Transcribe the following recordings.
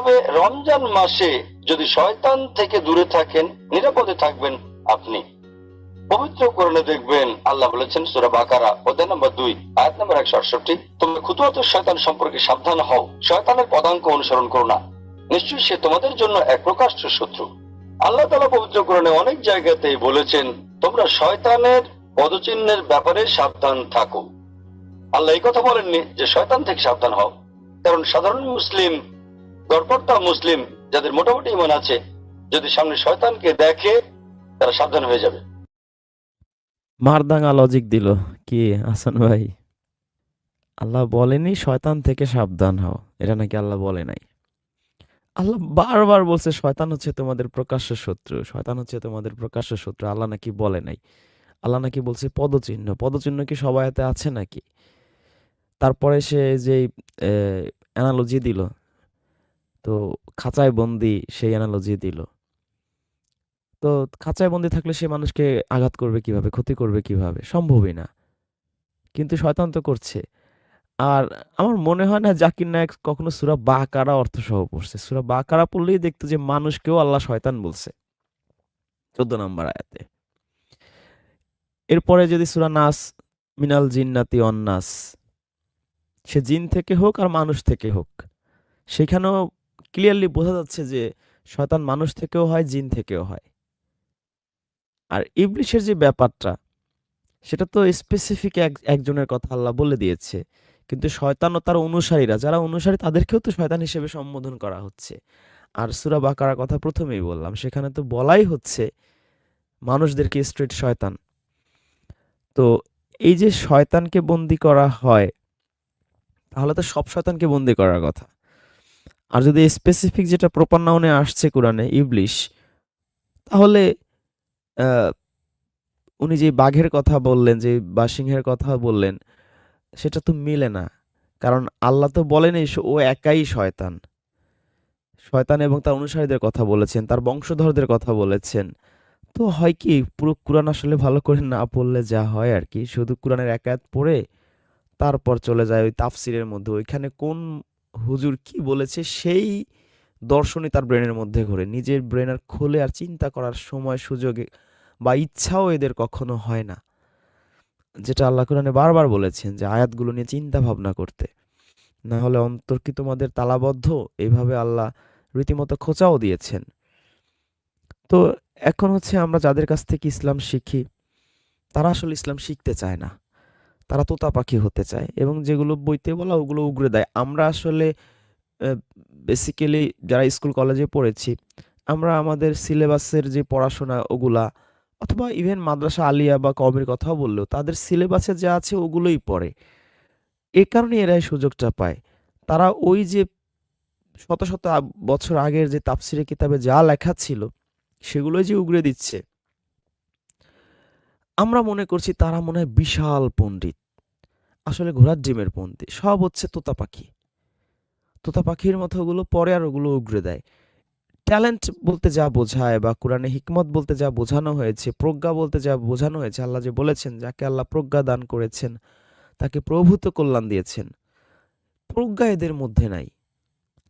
তবে রমজান মাসে যদি শয়তান থেকে দূরে থাকেন, নিরাপদে থাকবেন আপনি। পবিত্র কোরআনে দেখবেন আল্লাহ বলেছেন সূরা বাকারা অধ্যায় নম্বর 2 আয়াত নম্বর 168, তোমরা খুতুওয়াত শয়তান সম্পর্কে সাবধান হও, শয়তানের পদাঙ্ক অনুসরণ করো না, নিশ্চয়ই সে তোমাদের জন্য এক প্রকাশ্য শত্রু। আল্লাহ তাআলা পবিত্র কোরআনে অনেক জায়গাতেই বলেছেন তোমরা শয়তানের পদচিহ্নের ব্যাপারে সাবধান থাকো। আল্লাহ এই কথা বলেননি যে শয়তান থেকে সাবধান হও, কারণ সাধারণ মুসলিম, গড়পড়তা মুসলিম যাদের মোটামুটি ঈমান আছে, যদি সামনে শয়তানকে দেখে তারা সাবধান হয়ে যাবে। মারদাঙ্গা লজিক দিল কি হাসান ভাই? আল্লাহ বলেনি শয়তান থেকে সাবধান হও, এটা নাকি আল্লাহ বলে নাই। আল্লাহ বারবার বলছে শয়তান হচ্ছে তোমাদের প্রকাশ্য শত্রু, শয়তান হচ্ছে তোমাদের প্রকাশ্য শত্রু। আল্লাহ নাকি বলে নাই। আল্লাহ নাকি বলছে পদচিহ্ন। পদচিহ্ন কি সবাই হাতে আছে নাকি? তারপরে সে যে অ্যানালজি দিল, তো খাঁচায় বন্দি সেই অ্যানালজি দিল। তো খাঁচায় বন্দি থাকলে সে মানুষকে আঘাত করবে কিভাবে, ক্ষতি করবে কিভাবে? সম্ভবই না। কিন্তু শয়তান তো করছে। আর আমার মনে হয় না জাকির নায়েক কখনো সূরা বাকারা অর্থসহ পড়ছে। সূরা বাকারা পড়লেই দেখতো যে মানুষকেও আল্লাহ শয়তান বলছে ১৪ নম্বর আয়াতে। এরপরে যদি সূরা নাস, মিনাল জিন্নাতি ওয়ান নাস, সে জিন থেকে হোক আর মানুষ থেকে হোক, সেখানেও ক্লিয়ারলি বোঝা যাচ্ছে যে শয়তান মানুষ থেকেও হয়, জিন থেকেও হয়। আর ইবলিসের যে ব্যাপারটা, সেটা তো স্পেসিফিক একজনের কথা আল্লাহ বলে দিয়েছে। কিন্তু শয়তান ও তার অনুসারীরা, যারা অনুসারী তাদেরকেও তো শয়তান হিসেবে সম্বোধন করা হচ্ছে। আর সূরা বাকারার কথা প্রথমেই বললাম, সেখানে তো বলাই হচ্ছে মানুষদেরকে স্ট্রেট শয়তান। তো এই যে শয়তানকে বন্দি করা হয়, তাহলে তো সব শয়তানকে বন্দি করার কথা। আর যদি স্পেসিফিক যেটা প্রপার নাউনে আসছে কোরআনে ইবলিশ, তাহলে আহ, উনি যে বাঘের কথা বললেন, যে বা সিংহের কথা বললেন, সেটা তো মিলে না। কারণ আল্লাহ তো বলেনি ও একাই শয়তান। শয়তান এবং তার অনুসারীদের কথা বলেছেন, তার বংশধরদের কথা বলেছেন। তো হয় কি, পুরো কোরআন আসলে ভালো করে না পড়লে যা হয় আর কি, শুধু কোরআনের এক আয়াত পড়ে তারপর চলে যায় ওই তাফসিরের মধ্যে, ওইখানে কোন হুজুর কি বলেছে সেই দর্শনই তার ব্রেনের মধ্যে ঘোরে। নিজের ব্রেন আর খুলে আর চিন্তা করার সময়, সুযোগে বা ইচ্ছাও এদের কখনো হয় না। যেটা আল্লাহ কোরআনে বারবার বলেছেন যে আয়াতগুলো নিয়ে চিন্তা ভাবনা করতে, না হলে অন্তর কি তোমাদের তালাবদ্ধ? এইভাবে আল্লাহ রীতিমতো খোঁচাও দিয়েছেন। তো এখন হচ্ছে আমরা যাদের কাছ থেকে ইসলাম শিখি, তারা আসলে ইসলাম শিখতে চায় না। তারা তোতা পাখি হতে চায় এবং যেগুলো বইতে বলা ওগুলো উগরে দেয়। আমরা আসলে বেসিক্যালি যারা স্কুল কলেজে পড়েছি, আমরা আমাদের সিলেবাসের যে পড়াশোনা ওগুলা, অথবা ইভেন মাদ্রাসা আলিয়া বা কওমের কথাও বললেও তাদের সিলেবাসে যা আছে ওগুলোই পড়ে। এ কারণে এরা এই সুযোগটা পায়। তারা ওই যে শত শত বছর আগের যে তাফসিরে কিতাবে যা লেখা ছিল সেগুলোই যে উগরে দিচ্ছে। আমরা মনে করছি তারা মনে হয় বিশাল পণ্ডিত, আসলে ঘোড়ার ডিমের পন্থী। সব হচ্ছে তোতা পাখি। তোতা পাখির মতো ওগুলো পড়ে আর ওগুলো উগরে দেয়। ট্যালেন্ট বলতে যা বোঝায় বা কোরআনে হিকমত বলতে যা বোঝানো হয়েছে, প্রজ্ঞা বলতে যা বোঝানো হয়েছে, আল্লাহ যে বলেছেন যাকে আল্লাহ প্রজ্ঞা দান করেছেন তাকে প্রভূত কল্যাণ দিয়েছেন, প্রজ্ঞা এদের মধ্যে নাই,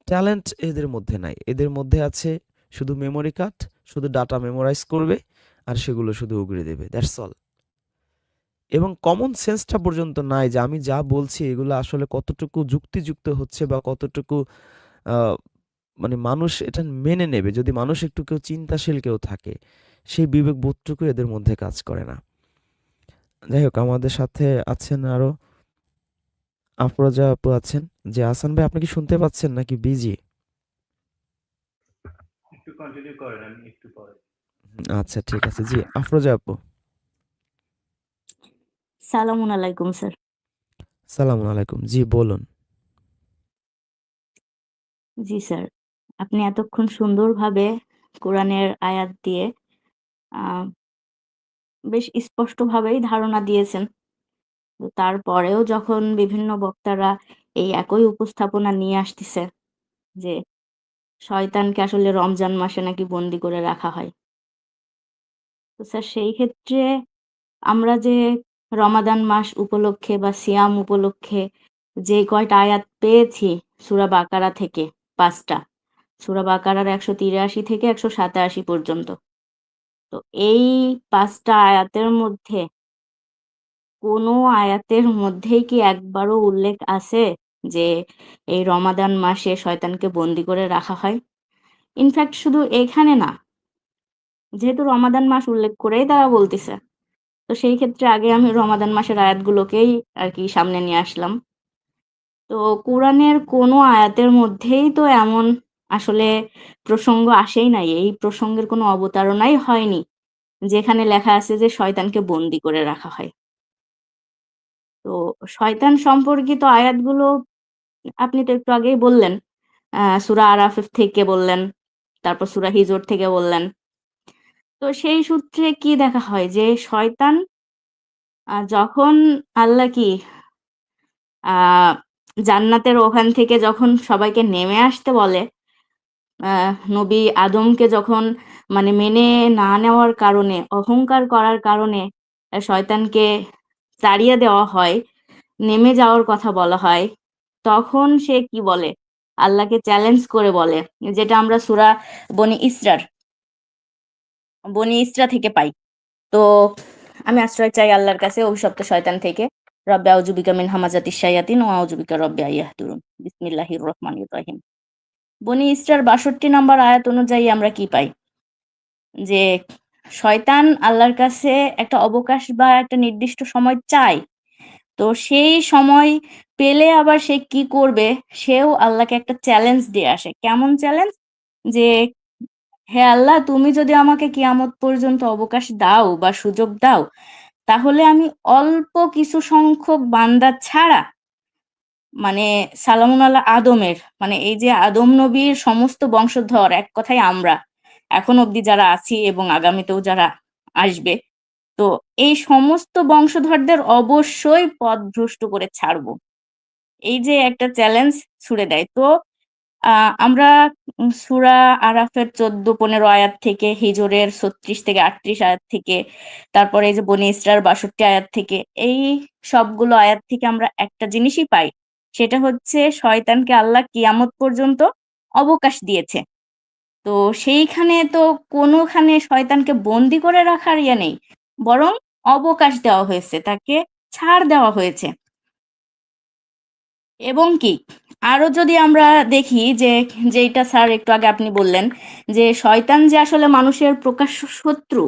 ট্যালেন্ট এদের মধ্যে নাই। এদের মধ্যে আছে শুধু মেমোরি কার্ড, শুধু ডাটা মেমোরাইজ করবে আর সেগুলো শুধু উগরে দেবে, দ্যাটস অল। এবং কমন সেন্সটা পর্যন্ত নাই যে আমি যা বলছি এগুলো আসলে কতটুকু যুক্তিযুক্ত হচ্ছে বা কতটুকু আহ, মানে মানুষ এটা মেনে নেবে। যদি মানুষ একটু কেউ চিন্তাশীল কেউ থাকে, সেই বিবেক বোধটুকু এদের মধ্যে কাজ করে না। যাই হোক, আমাদের সাথে আছেন আরো আফরোজা আপু আছেন। যে আসান ভাই, আপনি কি শুনতে পাচ্ছেন নাকি বিজি? একটু কন্টিনিউ করেন, আমি একটু পরে। আচ্ছা ঠিক আছে। জি আফরোজা আপু। সালামুন আলাইকুম স্যার। সালাম আলাইকুম। জি বলুন। জি স্যার, আপনি এতক্ষণ সুন্দরভাবে কোরআনের আয়াত দিয়ে আহ, বেশ স্পষ্টভাবেই ধারণা দিয়েছেন। তো তারপরেও যখন বিভিন্ন বক্তারা এই একই উপস্থাপনা নিয়ে আসতেছে যে শয়তানকে আসলে রমজান মাসে নাকি বন্দি করে রাখা হয়, তো স্যার সেই ক্ষেত্রে আমরা যে রমাদান মাস উপলক্ষে বা সিয়াম উপলক্ষে যে কয়টা আয়াত পেয়েছি সূরা বাকারা থেকে 5টা, সূরা বাকারার 183 থেকে 187 পর্যন্ত। তো এই 5টা আয়াতের মধ্যে কোনো আয়াতের মধ্যেই কি একবারও উল্লেখ আছে যে এই রমাদান মাসে শয়তানকে বন্দী করে রাখা হয়? ইনফ্যাক্ট শুধু এখানে না, যেহেতু রমাদান মাস উল্লেখ করেই তারা বলতেছে, তো সেই ক্ষেত্রে আগে আমি রমাদান মাসের আয়াতগুলোকেই আর কি সামনে নিয়ে আসলাম। তো কোরআনের কোনো আয়াতের মধ্যেই তো এমন আসলে প্রসঙ্গ আসেই নাই, এই প্রসঙ্গের কোনো অবতারণাই হয়নি যেখানে লেখা আছে যে শয়তানকে বন্দী করে রাখা হয়। তো শয়তান সম্পর্কিত আয়াতগুলো আপনি তো একটু আগেই বললেন, সূরা আরাফ থেকে বললেন, তারপর সূরা হিজর থেকে বললেন। তো সেই সূত্রে কি দেখা হয় যে শয়তান যখন আল্লাহ কি আহ জান্নাতের ওখান থেকে যখন সবাইকে নেমে আসতে বলে, নবী আদমকে যখন মানে মেনে না নেওয়ার কারণে, অহংকার করার কারণে শয়তানকে তাড়িয়ে দেওয়া হয়, নেমে যাওয়ার কথা বলা হয়, তখন সে কি বলে? আল্লাহকে চ্যালেঞ্জ করে বলে, যেটা আমরা সূরা বনি ইসরা থেকে পাই। তো আমি আশ্রয় চাই আল্লাহর কাছে অভিশপ্ত শয়তান থেকে। রব্বে আউযু বিকা মিন হামাযাতিশ শায়াতিন ওয়া আউযু বিকা রব্বি আইয়াহদুরুন। বিসমিল্লাহির রহমানির রহিম। বনি ইসরার ৬২ নম্বর আয়াত অনুযায়ী আমরা কি পাই? যে শয়তান আল্লাহর কাছে একটা অবকাশ বা একটা নির্দিষ্ট সময় চায়। তো সেই সময় পেলে আবার সে কি করবে? সেও আল্লাহকে একটা চ্যালেঞ্জ দিয়ে আসে। কেমন চ্যালেঞ্জ? যে, "হে আল্লাহ, তুমি যদি আমাকে কিয়ামত পর্যন্ত অবকাশ দাও বা সুযোগ দাও, তাহলে আমি অল্প কিছু সংখ্যক বান্দা ছাড়া, মানে সালামুন আল্লাহ আদমের, মানে এই যে আদম নবীর সমস্ত বংশধর, এক কথায় আমরা এখন অবধি যারা আছি এবং আগামীতেও যারা আসবে, তো এই সমস্ত বংশধরদের অবশ্যই পথভ্রষ্ট করে ছাড়বো।" এই যে একটা চ্যালেঞ্জ ছুড়ে দেয়। তো আমরা সূরা আরাফের ১৪-১৫ আয়াত থেকে, হিজরের ৩৬ থেকে ৩৮ আয়াত থেকে, তারপরে এই যে বনী ইসরার ৬২ আয়াত থেকে, এই সবগুলো আয়াত থেকে আমরা একটা জিনিসই পাই। সেটা হচ্ছে শয়তানকে আল্লাহ কিয়ামত পর্যন্ত অবকাশ দিয়েছে। তো সেইখানে তো কোনোখানে শয়তানকে বন্দী করে রাখার ইয়ে নেই। বরং অবকাশ দেওয়া হয়েছে, তাকে ছাড় দেওয়া হয়েছে। এবং কি আরো যদি আমরা দেখি যে, যেইটা স্যার একটু আগে আপনি বললেন যে শয়তান যে আসলে মানুষের প্রকাশ্য শত্রু,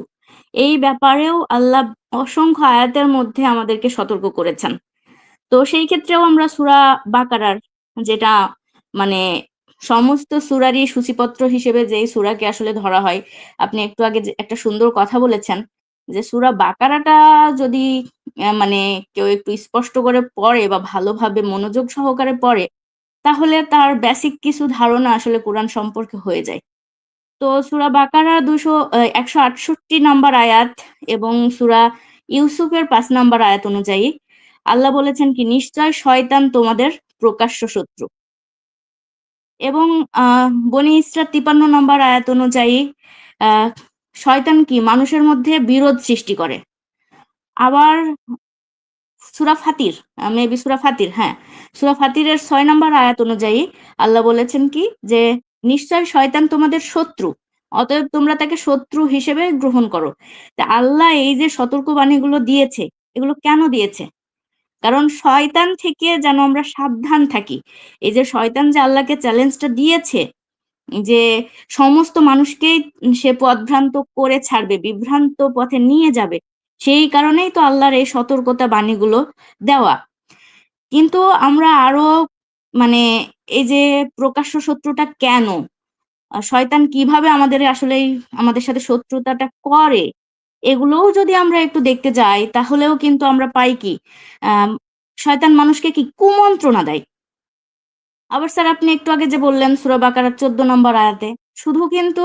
এই ব্যাপারেও আল্লাহ অসংখ্য আয়াতের মধ্যে আমাদেরকে সতর্ক করেছেন। তো সেই ক্ষেত্রেও আমরা সূরা বাকারার, যেটা মানে সমস্ত সূরারই সূচিপত্র হিসেবে যেই সূরাকে আসলে ধরা হয়, আপনি একটু আগে যে একটা সুন্দর কথা বলেছেন যে সূরা বাকারাটা যদি মানে কেউ একটু স্পষ্ট করে পড়ে বা ভালোভাবে মনোযোগ সহকারে পড়ে, তাহলে তার বেসিক কিছু ধারণা আসলে কোরআন সম্পর্কে হয়ে যায়। তো সূরা বাকারা ১৬৮ নাম্বার আয়াত এবং সূরা ইউসুফের ৫ নাম্বার আয়াত অনুযায়ী আল্লাহ বলেছেন কি, "নিশ্চয় শয়তান তোমাদের প্রকাশ্য শত্রু।" এবং বনী ইসরার ৫৩ নম্বর আয়াত অনুযায়ী আ শয়তান কি মানুষের মধ্যে বিরোধ সৃষ্টি করে। আবার সূরা ফাতির, মেবি সূরা ফাতির, হ্যাঁ। সূরা ফাতিরের ৬ নম্বর আয়াত অনুযায়ী আল্লাহ বলেছেন কি যে, "নিশ্চয় শয়তান তোমাদের শত্রু। অতএব তোমরা তাকে শত্রু হিসেবে গ্রহণ করো।" তা আল্লাহ এই যে সতর্কবাণীগুলো দিয়েছে, এগুলো কেন দিয়েছে? কারণ শয়তান থেকে যেন আমরা সাবধান থাকি। এই যে শয়তান যে আল্লাহকে চ্যালেঞ্জটা দিয়েছে যে সমস্ত মানুষকেই সে পথভ্রান্ত করে ছাড়বে, বিভ্রান্ত পথে নিয়ে যাবে। সেই কারণেই তো আল্লাহর এই সতর্কতা বাণীগুলো দেওয়া। কিন্তু আমরা আরো মানে এই যে প্রকাশ্য শত্রুটা কেন? শয়তান কিভাবে আমাদের সাথে শত্রুতাটা করে? এগুলোও যদি আমরা একটু দেখতে যাই, তাহলেও কিন্তু আমরা পাই কি? আম শয়তান মানুষকে কি কুমন্ত্রণা দেয়। আবার স্যার আপনি একটু আগে যে বললেন সূরা বাকারার ১৪ নম্বর আয়াতে, শুধু কিন্তু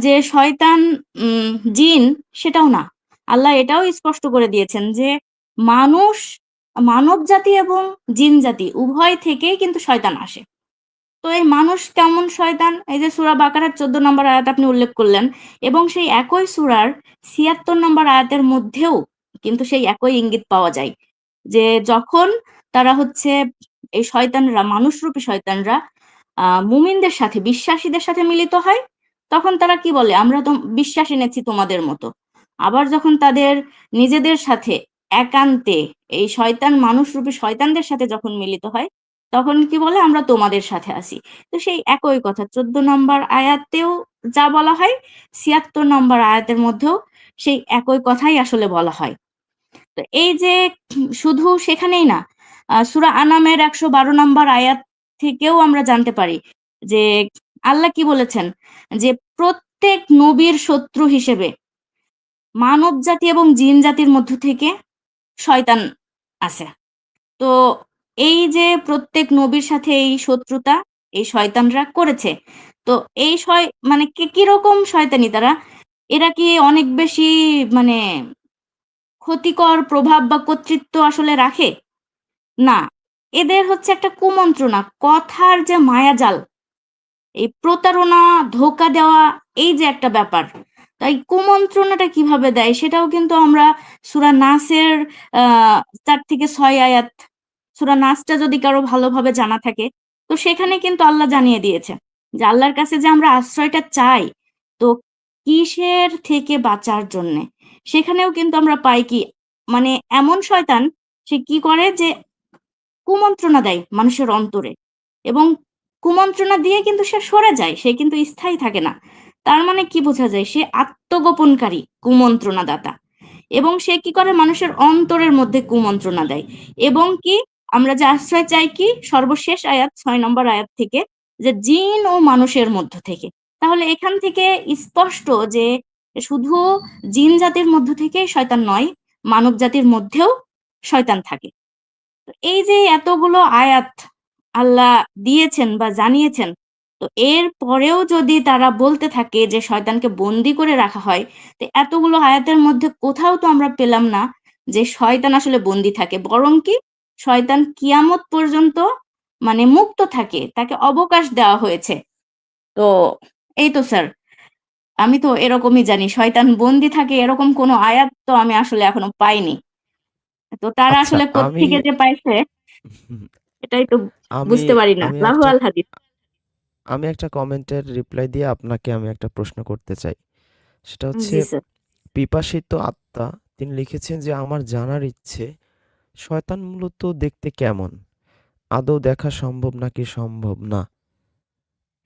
যে শয়তান উম জিন সেটাও না। আল্লাহ এটাও স্পষ্ট করে দিয়েছেন যে মানুষ, মানব জাতি এবং জিন জাতি উভয় থেকেই কিন্তু শয়তান আসে। তো এই মানুষ কেমন শয়তান? এই যে সূরা বাকারার ১৪ নম্বর আয়াত আপনি উল্লেখ করলেন এবং সেই একই সূরার ৭৬ নম্বর আয়াতের মধ্যেও কিন্তু সেই একই ইঙ্গিত পাওয়া যায়। যে যখন তারা হচ্ছে এই শয়তানরা, মানুষরূপী শয়তানরা মুমিনদের সাথে, বিশ্বাসীদের সাথে মিলিত হয়, তখন তারা কি বলে, আমরা তো বিশ্বাস এনেছি তোমাদের মতো। আবার যখন তাদের নিজেদের সাথে একান্তে এই শয়তান মানুষরূপী শয়তানদের সাথে যখন মিলিত হয়, তখন কি বলে, আমরা তোমাদের সাথে আছি। তো সেই একই কথা 14 নম্বর আয়াতেও যা বলা হয়, 76 নম্বর আয়াতের মধ্যেও সেই একই কথাই আসলে বলা হয়। তো এই যে শুধু সেখানেই না, সূরা আনামের 112 নম্বর আয়াত থেকেও আমরা জানতে পারি যে আল্লাহ কি বলেছেন, যে প্রত্যেক নবীর শত্রু হিসেবে মানব জাতি এবং জিন জাতির মধ্য থেকে শয়তান আছে। তো এই যে প্রত্যেক নবীর সাথে এই শত্রুতা এই শয়তানরা করেছে, তো এই মানে কিরকম শয়তানি তারা, এরা কি অনেক বেশি মানে ক্ষতিকর প্রভাব বা কর্তৃত্ব আসলে রাখে? না, এদের হচ্ছে একটা কুমন্ত্রণা, কথার যে মায়াজাল, এই প্রতারণা, ধোঁকা দেওয়া, এই যে একটা ব্যাপার। তাই কুমন্ত্রণাটা কিভাবে দেয় সেটাও কিন্তু আমরা সূরা নাসের ৪ থেকে ৬ আয়াত, সূরা নাসটা যদি কারো ভালোভাবে জানা থাকে, তো সেখানে কিন্তু আল্লাহ জানিয়ে দিয়েছে যে আল্লাহর কাছে যে আমরা আশ্রয়টা চাই, তো কিসের থেকে বাঁচার জন্যে। সেখানেও কিন্তু আমরা পাই কি, মানে এমন শয়তান, সে কি করে যে কুমন্ত্রণা দেয় মানুষের অন্তরে, এবং কুমন্ত্রণা দিয়ে কিন্তু সে সরে যায়, সে কিন্তু স্থায়ী থাকে না। তার মানে কি বোঝা যায়, সে আত্মগোপনকারী কুমন্ত্রণাদাতা, এবং সে কি করে মানুষের অন্তরের মধ্যে কুমন্ত্রণা দেয়। এবং কি, আমরা যে আশ্রয় চাই কি, সর্বশেষ আয়াত ৬ নম্বর আয়াত থেকে, যে জিন ও মানুষের মধ্য থেকে। তাহলে এখান থেকে স্পষ্ট যে শুধু জিন জাতির মধ্য থেকে শয়তান নয়, মানব জাতির মধ্যেও শয়তান থাকে। তো এই যে এতগুলো আয়াত আল্লাহ দিয়েছেন বা জানিয়েছেন, তো এর পরেও যদি তারা বলতে থাকে যে শয়তানকে বন্দি করে রাখা হয়, তো এতগুলো আয়াতের মধ্যে কোথাও তো আমরা পেলাম না যে শয়তান আসলে বন্দি থাকে, বরং কি শয়তান কিয়ামত পর্যন্ত মানে মুক্ত থাকে, তাকে অবকাশ দেওয়া হয়েছে। তো এই তো স্যার, আমি তো এরকমই জানি, শয়তান বন্দি থাকে এরকম কোনো আয়াত তো আমি আসলে এখনো পাইনি। তো তারা আচ্ছা, আসলে কোত্থেকে যে পাইছে এটাই তো আমি বুঝতে পারি না। আমি লাহু একটা আল হাদিস। আমি একটা কমেন্টের রিপ্লাই দিয়ে আপনাকে আমি একটা প্রশ্ন করতে চাই। সেটা হচ্ছে, জি স্যার। পিপাসিত আত্মা তিনি লিখেছেন যে আমার জানার ইচ্ছে শয়তান মূলত দেখতে কেমন, আদৌ দেখা সম্ভব নাকি সম্ভব না।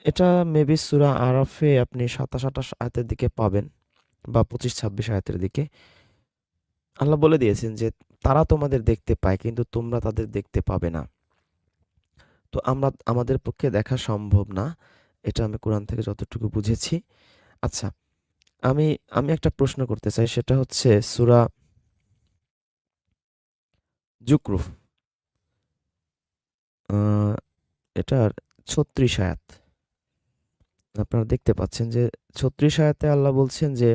এটা মেবি সূরা আরাফে আপনি ২৭-২৮ আয়াতের দিকে পাবেন, বা ২৫-২৬ আয়াতের দিকে। আল্লাহ বলে দিয়েছেন যে তারা তোমাদের দেখতে পায় কিন্তু তোমরা তাদের দেখতে পাবে না। তো আমাদের পক্ষে দেখা সম্ভব না, এটা আমি কোরআন থেকে যতটুকু বুঝেছি। আচ্ছা, আমি আমি একটা প্রশ্ন করতে চাই, সেটা হচ্ছে সূরা জুকরুফ, আহ, এটার ৩৬ আয়াত। আপনারা দেখতে পাচ্ছেন যে ৩৬ আয়াতে আল্লাহ বলছেন যে,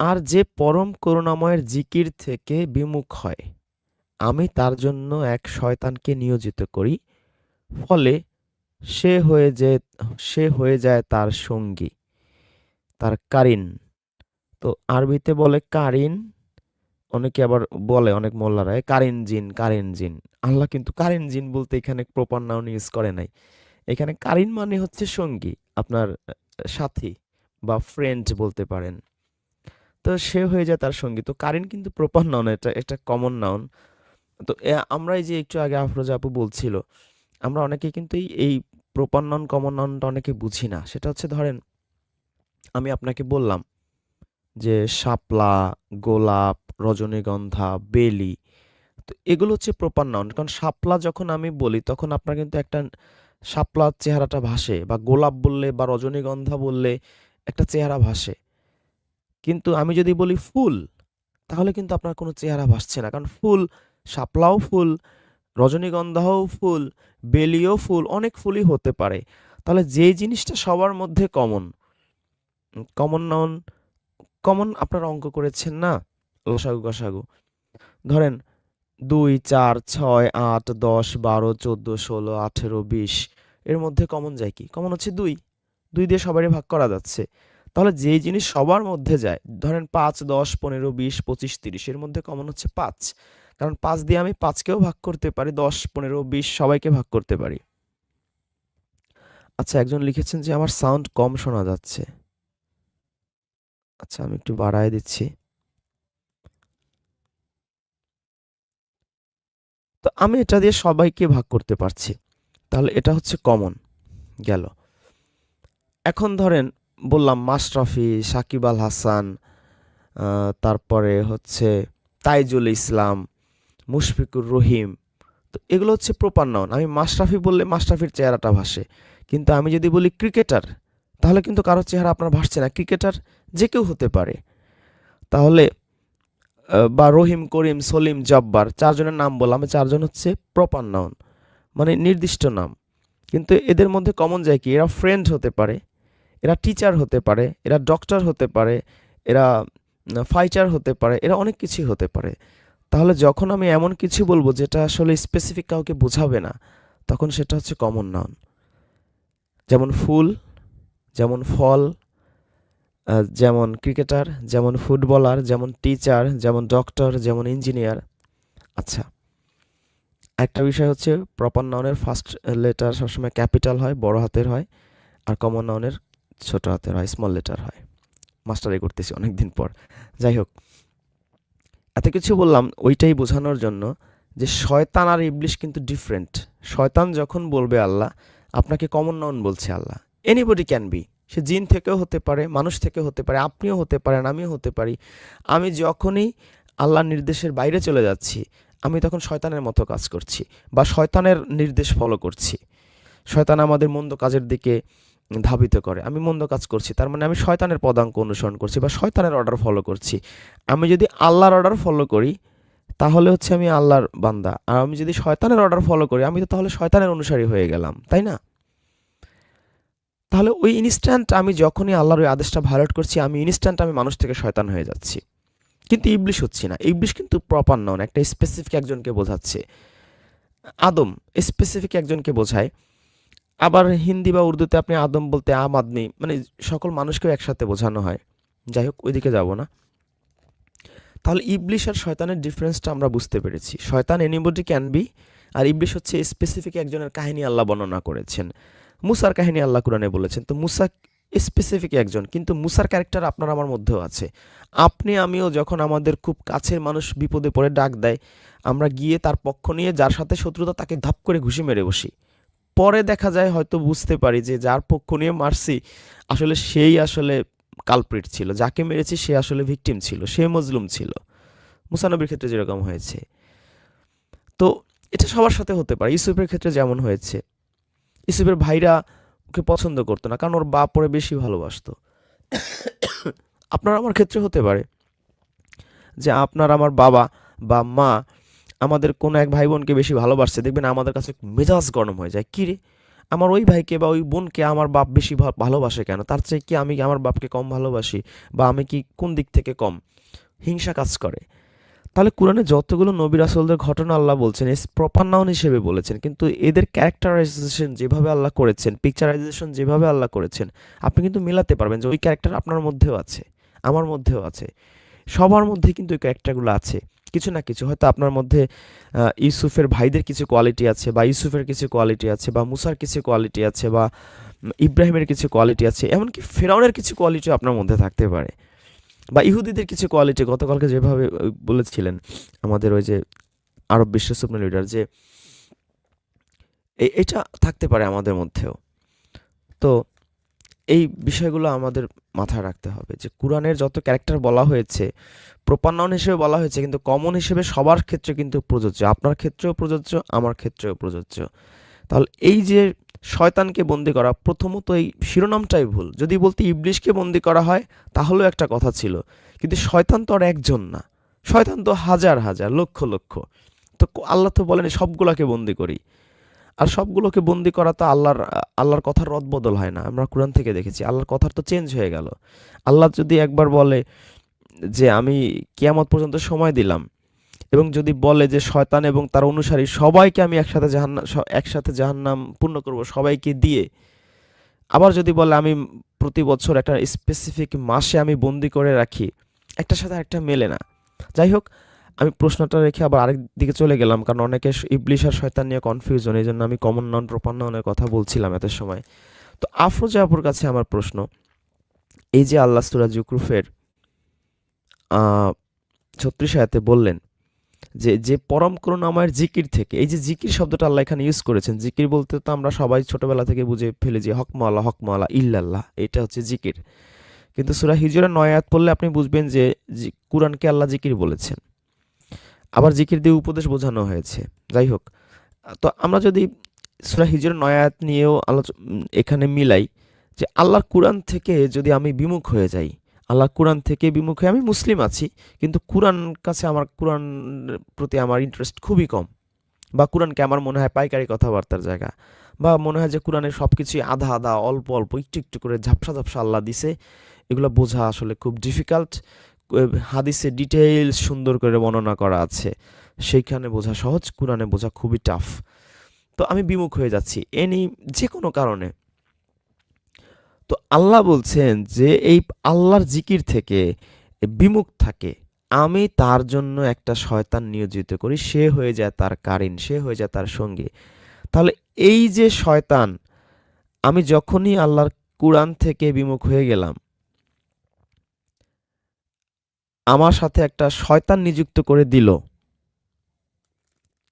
আর যে পরম করুণাময়ের জিকির থেকে বিমুখ হয় আমি তার জন্য এক শয়তানকে নিয়োজিত করি, ফলে সে হয়ে যায় তার সঙ্গী, তার কারিন। তো আরবিতে বলে কারিন, অনেকে আবার বলে অনেক মোল্লারা কারিন জিন, কারিন জিন। আল্লাহ কিন্তু কারিন জিন বলতে এখানে প্রপার নাউন ইউজ করে নাই। এখানে কারিন মানে হচ্ছে সঙ্গী, আপনার সাথী বা ফ্রেন্ড বলতে পারেন। তো সে হয়ে যায় তার সঙ্গী। তো কারিন কিন্তু প্রপার নাউন, এটা একটা কমন নাউন। তো আমরা এই যে একটু আগে আফরোজা আপু বলছিল, আমরা অনেকে কিন্তু এই প্রপার নাউন কমন নাউনটা অনেকে বুঝি না। সেটা হচ্ছে, ধরেন আমি আপনাকে বললাম যে শাপলা, গোলাপ, রজনীগন্ধা, বেলি, তো এগুলো হচ্ছে প্রপার নাউন। কারণ শাপলা যখন আমি বলি তখন আপনার কিন্তু একটা শাপলার চেহারাটা ভাসে, বা গোলাপ বললে বা রজনীগন্ধা বললে একটা চেহারা ভাসে। কিন্তু আমি যদি বলি ফুল, তাহলে কিন্তু আপনার কোনো চেহারা ভাসছে না, কারণ ফুল, শাপলাও ফুল, রজনীগন্ধাও ফুল, বেলিও ফুল, অনেক ফুলই হতে পারে। তাহলে যেই জিনিসটা সবার মধ্যে কমন, কমন নাউন, কমন আপনারা অঙ্ক করেছেন না, লসাগু গসাগু, ধরেন ২, ৪, ৬, ৮, ১০, ১২, ১৪, ১৬, ১৮, ২০, এর মধ্যে কমন যায় কি? কমন হচ্ছে ২। ২ দিয়ে সবারই ভাগ করা যাচ্ছে। তাহলে যেই জিনিস সবার মধ্যে যায়, ধরেন ৫, ১০, ১৫, ২০, ২৫, ৩০, এর মধ্যে কমন হচ্ছে ৫। কারণ 5 দিয়ে আমি 5কেও ভাগ করতে পারি, 10, 15, 20 সবাইকে ভাগ করতে পারি। আচ্ছা, একজন লিখেছেন যে আমার সাউন্ড কম শোনা যাচ্ছে। আচ্ছা, আমি একটু বাড়ায় দিচ্ছি। তো আমি এটা দিয়ে সবাইকে ভাগ করতে পারছি, তাহলে এটা হচ্ছে কমন গেল। এখন ধরেন বললাম মাশরাফি, সাকিব আল হাসান, তারপরে হচ্ছে তাইজুল ইসলাম, মুশফিকুর রহিম। তো এগুলো হচ্ছে প্রপার নাউন। আমি মাশরাফি বললে মাশরাফির চেহারাটা ভাসে, কিন্তু আমি যদি বলি ক্রিকেটার, তাহলে কিন্তু কারোর চেহারা আপনার ভাসছে না। ক্রিকেটার যে কেউ হতে পারে। তাহলে বা রহিম, করিম, সলিম, জব্বার, 4 জনের নাম বললাম, 4 জন হচ্ছে প্রপার নাউন, মানে নির্দিষ্ট নাম। কিন্তু এদের মধ্যে কমন যায় কি, এরা ফ্রেন্ড হতে পারে, এরা টিচার হতে পারে, এরা ডক্টর হতে পারে, এরা ফাইটার হতে পারে, এরা অনেক কিছুই হতে পারে। তাহলে যখন আমি এমন কিছু বলবো যেটা আসলে স্পেসিফিক কাউকে বোঝাবে না, তখন সেটা হচ্ছে কমন নাউন। যেমন ফুল, যেমন ফল, যেমন ক্রিকেটার, যেমন ফুটবলার, যেমন টিচার, যেমন ডক্টর, যেমন ইঞ্জিনিয়ার। আচ্ছা, একটা বিষয় হচ্ছে প্রপার নাউনের ফার্স্ট লেটার সবসময় ক্যাপিটাল হয়, বড় হাতের হয়, আর কমন নাউনের ছোট হাতের হয়, স্মল লেটার হয়। মাস্টারি করতেছি অনেক দিন পর। যাই হোক, এত কিছু বললাম ওইটাই বোঝানোর জন্য যে শয়তান আর ইবলিশ কিন্তু ডিফারেন্ট। শয়তান যখন বলবে আল্লাহ, আপনাকে কমন নাউন বলছে আল্লাহ। এনিবডি ক্যান বি, সে জিন থেকেও হতে পারে, মানুষ থেকেও হতে পারে, আপনিও হতে পারেন, আমিও হতে পারি। আমি যখনই আল্লাহর নির্দেশের বাইরে চলে যাচ্ছি, আমি তখন শয়তানের মতো কাজ করছি বা শয়তানের নির্দেশ ফলো করছি। শয়তান আমাদের মন্দ কাজের দিকে ধাবিত করে, আমি মন্দ কাজ করছি, তার মানে আমি শয়তানের পদাঙ্ক অনুসরণ করছি বা শয়তানের অর্ডার ফলো করছি। আমি যদি আল্লাহর অর্ডার ফলো করি, তাহলে হচ্ছে আমি আল্লাহর বান্দা। আর আমি যদি শয়তানের অর্ডার ফলো করি, আমি তো তাহলে শয়তানের অনুসারী হয়ে গেলাম, তাই না? তাহলে ওই ইনস্ট্যান্ট আমি যখনই আল্লাহর ওই আদেশটা ভায়োলেট করছি, আমি ইনস্ট্যান্ট আমি মানুষ থেকে শয়তান হয়ে যাচ্ছি। কিন্তু ইবলিশ হচ্ছি না। ইবলিশ কিন্তু প্রপার নাউন, একটা স্পেসিফিক একজনকে বোঝাচ্ছে। আদম স্পেসিফিক একজনকে বোঝায়। আবার হিন্দি বা উর্দুতে আপনি আদম বলতে আম আদমি, মানে সকল মানুষকেও একসাথে বোঝানো হয়। যাই হোক, ওইদিকে যাব না। তাহলে ইবলিশ আর শয়তানের ডিফারেন্সটা আমরা বুঝতে পেরেছি। শয়তান এনিবডি ক্যান বি, আর ইবলিশ হচ্ছে স্পেসিফিক একজনের কাহিনী আল্লাহ বর্ণনা করেছেন। মুসার কাহিনী আল্লাহ কুরআনে বলেছেন। তো মুসা স্পেসিফিক একজন, কিন্তু মুসার ক্যারেক্টার আপনার আমার মধ্যেও আছে। আপনি আমিও যখন আমাদের খুব কাছের মানুষ বিপদে পড়ে ডাক দেয়, আমরা গিয়ে তার পক্ষ নিয়ে যার সাথে শত্রুতা তাকে ধাপ করে ঘুষি মেরে বসি। পরে দেখা যায় হয়তো বুঝতে পারি যে যার পক্ষ নিয়ে মারছি আসলে সেই আসলে কালপ্রিট ছিল, যাকে মেরেছি সে আসলে ভিকটিম ছিল, সে মজলুম ছিল। মুসা নবীর ক্ষেত্রে যেরকম হয়েছে। তো এটা সবার সাথে হতে পারে। ইউসুফের ক্ষেত্রে যেমন হয়েছে, ইউসুফের ভাইরা ওকে পছন্দ করতো না, কারণ ওর বাপ ওরে বেশি ভালোবাসতো। আপনার আমার ক্ষেত্রে হতে পারে যে আপনার আমার বাবা বা মা আমাদের কোনো এক ভাই বোনকে বেশি ভালোবাসছে, দেখবেন আমাদের কাছে মেজাজ গরম হয়ে যায়। কী রে, আমার ওই ভাইকে বা ওই বোনকে আমার বাপ বেশি ভালোবাসে কেন? তার চেয়ে কি আমি আমার বাপকে কম ভালোবাসি? বা আমি কি কোন দিক থেকে কম? হিংসা কাজ করে। তাহলে কোরআনে যতগুলো নবী রাসূলদের ঘটনা আল্লাহ বলছেন, এস প্রপার নাউন হিসেবে বলেছেন, কিন্তু এদের ক্যারেক্টারাইজেশন যেভাবে আল্লাহ করেছেন, পিকচারাইজেশন যেভাবে আল্লাহ করেছেন, আপনি কিন্তু মেলাতে পারবেন যে ওই ক্যারেক্টার আপনার মধ্যেও আছে, আমার মধ্যেও আছে, সবার মধ্যে কিন্তু ওই ক্যারেক্টারগুলো আছে। কিছু না কিছু হয়তো আপনার মধ্যে ইউসুফের ভাইদের কিছু কোয়ালিটি আছে, বা ইউসুফের কিছু কোয়ালিটি আছে, বা মুসার কিছু কোয়ালিটি আছে, বা ইব্রাহিমের কিছু কোয়ালিটি আছে, এমনকি ফেরাউনের কিছু কোয়ালিটিও আপনার মধ্যে থাকতে পারে, বা ইহুদিদের কিছু কোয়ালিটি। গতকালকে যেভাবে বলেছিলেন আমাদের ওই যে আরব বিশ্ব সুপ্রিম লিডার, যে এটা থাকতে পারে আমাদের মধ্যেও। তো এই বিষয়গুলো আমাদের মাথায় রাখতে হবে যে কোরআনের যত ক্যারেক্টার বলা হয়েছে, প্রপার নাউন হিসেবে বলা হয়েছে, কিন্তু কমন হিসেবে সবার ক্ষেত্রে কিন্তু প্রযোজ্য। আপনার ক্ষেত্রেও প্রযোজ্য, আমার ক্ষেত্রেও প্রযোজ্য। তাহলে এই যে শয়তানকে বন্দি করা, প্রথমত এই শিরোনামটাই ভুল। যদি বলতে ইবলিশকে বন্দি করা হয় তাহলেও একটা কথা ছিল, কিন্তু শয়তান তো আর একজন না, শয়তান তো হাজার হাজার, লক্ষ লক্ষ। তো আল্লাহ তো বলেন সবগুলোকে বন্দি করি, আর সবগুলোকে বন্দি করা তো আল্লাহর কথার রদবদল হয় না। আমরা কোরআন থেকে দেখেছি আল্লাহর কথার তো চেঞ্জ হয়ে গেল। আল্লাহ যদি একবার বলে যে আমি কিয়ামত পর্যন্ত সময় দিলাম, এবং যদি বলে যে শয়তান এবং তার অনুসারী সবাইকে আমি একসাথে জাহান্নাম পূর্ণ করব সবাইকে দিয়ে, আবার যদি বলে আমি প্রতি বছর একটা স্পেসিফিক মাসে আমি বন্দি করে রাখি, একটার সাথে একটা মেলে না। যাই হোক, আমি প্রশ্নটা রেখে আবার আরেক দিকে চলে গেলাম, কারণ অনেকে ইবলিশ আর শয়তান নিয়ে কনফিউশন, এই জন্য আমি কমন নাউন প্রপার নাউনের কথা বলছিলাম এত সময়। তো আফরোজা আপুর কাছে আমার প্রশ্ন, এই যে আল্লাহ সূরা জুকরুফের 36 আয়াতে বললেন যে পরম করুণাময়ের জিকির থেকে, এই যে জিকির শব্দটা আল্লাহ এখানে ইউজ করেছেন, জিকির বলতে তো আমরা সবাই ছোটবেলা থেকে বুঝে ফেলি যে হকমাওয়ালা হকমাওয়ালা ইল্লাল্লাহ, এটা হচ্ছে জিকির। কিন্তু সূরা হিজরের 9 আয়াত পড়লে আপনি বুঝবেন যে কুরআনকে আল্লাহ জিকির বলেছেন, আবার জিকির দিয়ে উপদেশ বোঝানো হয়েছে। যাই হোক, তো আমরা যদি সূরা হিজরের 9 আয়াত নিয়েও এখানে মিলাই, যে আল্লাহর কুরআন থেকে যদি আমি বিমুখ হয়ে যাই, আল্লাহর কুরআন থেকে বিমুখ হয়ে, আমি মুসলিম আছি কিন্তু কুরআন কাছে আমার কুরআন প্রতি আমার ইন্টারেস্ট খুবই কম, বা কুরআনকে আমার মনে হয় পাইকারি কথাবার্তার জায়গা, বা মনে হয় যে কুরআনের সব কিছুই আধা আধা অল্প অল্প একটু একটু করে ঝাপসা ঝাপসা আল্লাহ দিছে, এগুলো বোঝা আসলে খুব ডিফিকাল্ট। হাদিসে ডিটেইলস সুন্দর করে বর্ণনা করা আছে, সেইখানে বোঝা সহজ, কুরআনে বোঝা খুবই টাফ। তো আমি বিমুখ হয়ে যাচ্ছি যে কোনো কারণে। তো আল্লাহ বলছেন যে এই আল্লাহর জিকির থেকে বিমুখ থাকে, আমি তার জন্য একটা শয়তান নিয়োজিত করি, সে হয়ে যায় তার কারিন, সে হয়ে যায় তার সঙ্গী। তাহলে এই যে শয়তান, আমি যখনই আল্লাহর কুরআন থেকে বিমুখ হয়ে গেলাম, আমার সাথে একটা শয়তান নিযুক্ত করে দিল।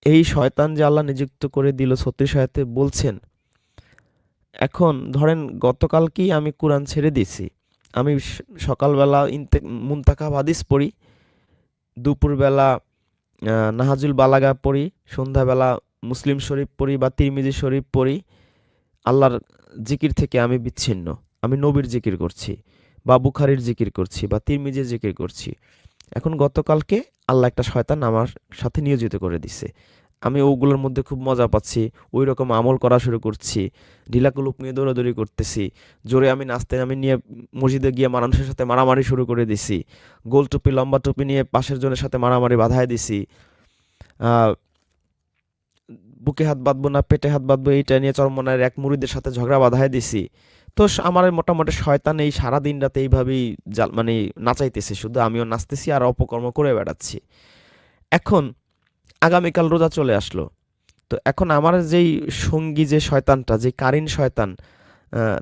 এই শয়তান যে আল্লাহ নিযুক্ত করে দিল 36 আয়াতে বলছেন। এখন ধরেন গতকালকেই আমি কুরআন ছেড়ে দিছি, আমি সকালবেলা মুনতাকাব হাদিস পড়ি, দুপুরবেলা নাহাজুল বালাগা পড়ি, সন্ধ্যাবেলা মুসলিম শরীফ পড়ি বা তিরমিজি শরীফ পড়ি, আল্লাহর জিকির থেকে আমি বিচ্ছিন্ন, আমি নবীর জিকির করছি বা বুখারীর জিকির করছি বা তিরমিজির জিকির করছি। এখন গতকালকে আল্লাহ একটা শয়তান আমার সাথে নিয়োজিত করে দিছে, আমি ওগুলোর মধ্যে খুব মজা পাচ্ছি, ওই রকম আমল করা শুরু করছি, ঢিলাকুলুপ নিয়ে দৌড়াদৌড়ি করতেছি, জোরে আমি নাচতে আমি নিয়ে মসজিদে গিয়ে মানুষের সাথে মারামারি শুরু করে দিছি, গোল টুপি লম্বা টুপি নিয়ে পাশের জনের সাথে মারামারি বাধায় দিছি, বুকে হাত বাঁধবো না পেটে হাত বাঁধবো এইটা নিয়ে চরমনায়ের এক মুরিদের সাথে ঝগড়া বাধায় দিছি। তো আমার মোটামুটি শয়তান এই সারা দিন রাতে এইভাবেই মানে নাচাইতেছে, শুধু আমিও নাচতেছি আর অপকর্ম করে বেড়াচ্ছি। এখন আগামীকাল রোজা চলে আসলো, তো এখন আমার যেই সঙ্গী, যে শয়তানটা, যে কারিন শয়তান,